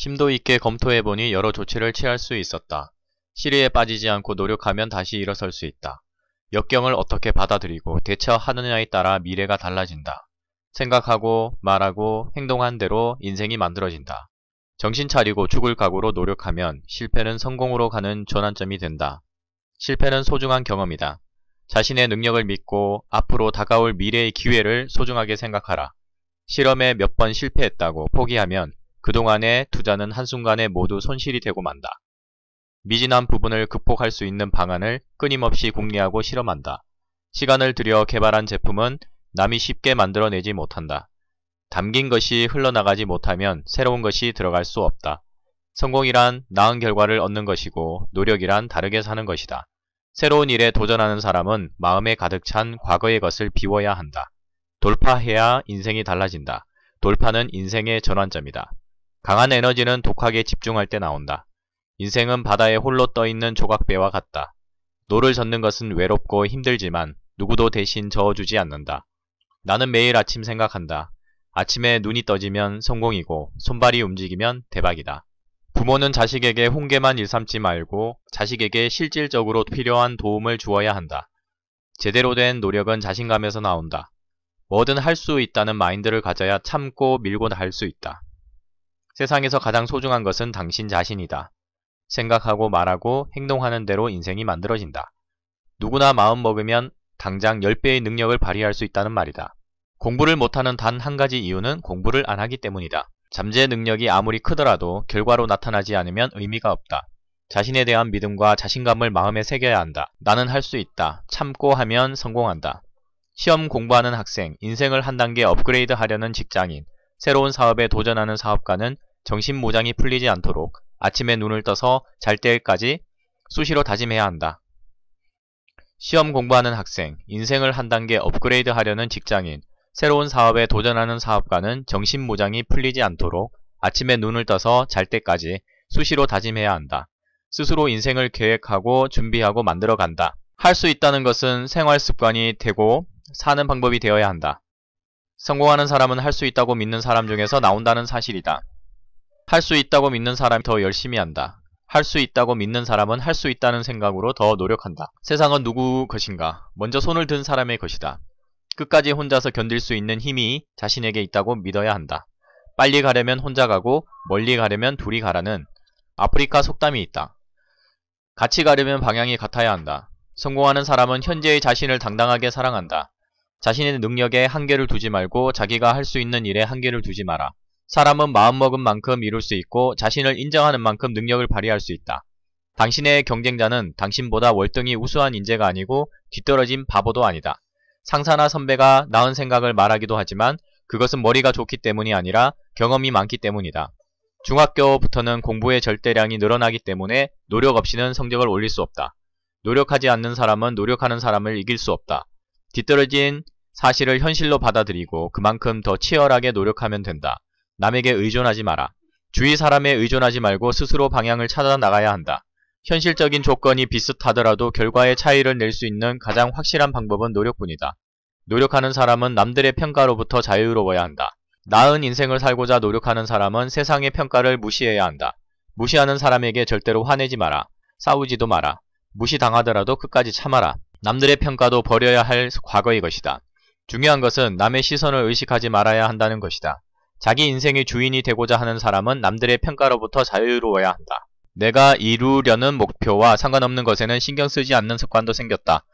심도 있게 검토해보니 여러 조치를 취할 수 있었다. 시리에 빠지지 않고 노력하면 다시 일어설 수 있다. 역경을 어떻게 받아들이고 대처하느냐에 따라 미래가 달라진다. 생각하고 말하고 행동한 대로 인생이 만들어진다. 정신 차리고 죽을 각오로 노력하면 실패는 성공으로 가는 전환점이 된다. 실패는 소중한 경험이다. 자신의 능력을 믿고 앞으로 다가올 미래의 기회를 소중하게 생각하라. 실험에 몇 번 실패했다고 포기하면 그동안의 투자는 한순간에 모두 손실이 되고 만다. 미진한 부분을 극복할 수 있는 방안을 끊임없이 궁리하고 실험한다. 시간을 들여 개발한 제품은 남이 쉽게 만들어내지 못한다. 담긴 것이 흘러나가지 못하면 새로운 것이 들어갈 수 없다. 성공이란 나은 결과를 얻는 것이고 노력이란 다르게 사는 것이다. 새로운 일에 도전하는 사람은 마음에 가득 찬 과거의 것을 비워야 한다. 돌파해야 인생이 달라진다. 돌파는 인생의 전환점이다. 강한 에너지는 독하게 집중할 때 나온다. 인생은 바다에 홀로 떠있는 조각배와 같다. 노를 젓는 것은 외롭고 힘들지만 누구도 대신 저어주지 않는다. 나는 매일 아침 생각한다. 아침에 눈이 떠지면 성공이고 손발이 움직이면 대박이다. 부모는 자식에게 훈계만 일삼지 말고 자식에게 실질적으로 필요한 도움을 주어야 한다. 제대로 된 노력은 자신감에서 나온다. 뭐든 할 수 있다는 마인드를 가져야 참고 밀고 할 수 있다. 세상에서 가장 소중한 것은 당신 자신이다. 생각하고 말하고 행동하는 대로 인생이 만들어진다. 누구나 마음 먹으면 당장 10배의 능력을 발휘할 수 있다는 말이다. 공부를 못하는 단 한 가지 이유는 공부를 안 하기 때문이다. 잠재 능력이 아무리 크더라도 결과로 나타나지 않으면 의미가 없다. 자신에 대한 믿음과 자신감을 마음에 새겨야 한다. 나는 할 수 있다. 참고 하면 성공한다. 시험 공부하는 학생, 인생을 한 단계 업그레이드 하려는 직장인, 새로운 사업에 도전하는 사업가는 정신무장이 풀리지 않도록 아침에 눈을 떠서 잘 때까지 수시로 다짐해야 한다. 시험 공부하는 학생, 인생을 한 단계 업그레이드 하려는 직장인, 새로운 사업에 도전하는 사업가는 정신무장이 풀리지 않도록 아침에 눈을 떠서 잘 때까지 수시로 다짐해야 한다. 스스로 인생을 계획하고 준비하고 만들어간다. 할 수 있다는 것은 생활 습관이 되고 사는 방법이 되어야 한다. 성공하는 사람은 할 수 있다고 믿는 사람 중에서 나온다는 사실이다. 할 수 있다고 믿는 사람이 더 열심히 한다. 할 수 있다고 믿는 사람은 할 수 있다는 생각으로 더 노력한다. 세상은 누구 것인가? 먼저 손을 든 사람의 것이다. 끝까지 혼자서 견딜 수 있는 힘이 자신에게 있다고 믿어야 한다. 빨리 가려면 혼자 가고 멀리 가려면 둘이 가라는 아프리카 속담이 있다. 같이 가려면 방향이 같아야 한다. 성공하는 사람은 현재의 자신을 당당하게 사랑한다. 자신의 능력에 한계를 두지 말고 자기가 할 수 있는 일에 한계를 두지 마라. 사람은 마음먹은 만큼 이룰 수 있고 자신을 인정하는 만큼 능력을 발휘할 수 있다. 당신의 경쟁자는 당신보다 월등히 우수한 인재가 아니고 뒤떨어진 바보도 아니다. 상사나 선배가 나은 생각을 말하기도 하지만 그것은 머리가 좋기 때문이 아니라 경험이 많기 때문이다. 중학교부터는 공부의 절대량이 늘어나기 때문에 노력 없이는 성적을 올릴 수 없다. 노력하지 않는 사람은 노력하는 사람을 이길 수 없다. 뒤떨어진 사실을 현실로 받아들이고 그만큼 더 치열하게 노력하면 된다. 남에게 의존하지 마라. 주위 사람에 의존하지 말고 스스로 방향을 찾아 나가야 한다. 현실적인 조건이 비슷하더라도 결과의 차이를 낼 수 있는 가장 확실한 방법은 노력뿐이다. 노력하는 사람은 남들의 평가로부터 자유로워야 한다. 나은 인생을 살고자 노력하는 사람은 세상의 평가를 무시해야 한다. 무시하는 사람에게 절대로 화내지 마라. 싸우지도 마라. 무시당하더라도 끝까지 참아라. 남들의 평가도 버려야 할 과거의 것이다. 중요한 것은 남의 시선을 의식하지 말아야 한다는 것이다. 자기 인생의 주인이 되고자 하는 사람은 남들의 평가로부터 자유로워야 한다. 내가 이루려는 목표와 상관없는 것에는 신경 쓰지 않는 습관도 생겼다.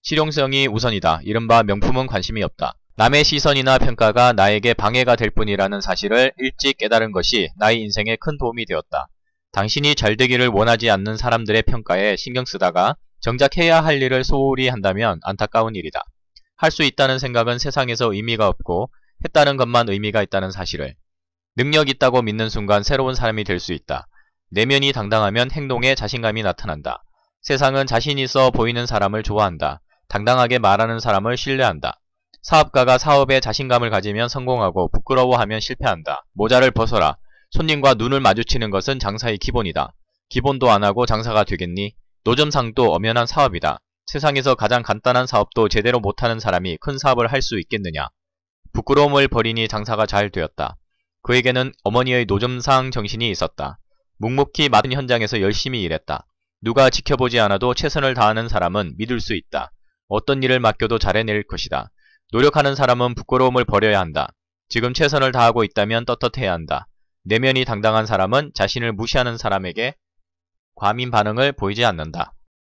실용성이 우선이다. 이른바 명품은 관심이 없다. 남의 시선이나 평가가 나에게 방해가 될 뿐이라는 사실을 일찍 깨달은 것이 나의 인생에 큰 도움이 되었다. 당신이 잘되기를 원하지 않는 사람들의 평가에 신경 쓰다가 정작 해야 할 일을 소홀히 한다면 안타까운 일이다. 할 수 있다는 생각은 세상에서 의미가 없고 했다는 것만 의미가 있다는 사실을. 능력 있다고 믿는 순간 새로운 사람이 될 수 있다. 내면이 당당하면 행동에 자신감이 나타난다. 세상은 자신 있어 보이는 사람을 좋아한다. 당당하게 말하는 사람을 신뢰한다. 사업가가 사업에 자신감을 가지면 성공하고 부끄러워하면 실패한다. 모자를 벗어라. 손님과 눈을 마주치는 것은 장사의 기본이다. 기본도 안 하고 장사가 되겠니? 노점상도 엄연한 사업이다. 세상에서 가장 간단한 사업도 제대로 못하는 사람이 큰 사업을 할 수 있겠느냐? 부끄러움을 버리니 장사가 잘 되었다. 그에게는 어머니의 노점상 정신이 있었다. 묵묵히 맡은 현장에서 열심히 일했다. 누가 지켜보지 않아도 최선을 다하는 사람은 믿을 수 있다. 어떤 일을 맡겨도 잘해낼 것이다. 노력하는 사람은 부끄러움을 버려야 한다. 지금 최선을 다하고 있다면 떳떳해야 한다. 내면이 당당한 사람은 자신을 무시하는 사람에게 과민 반응을 보이지 않는다.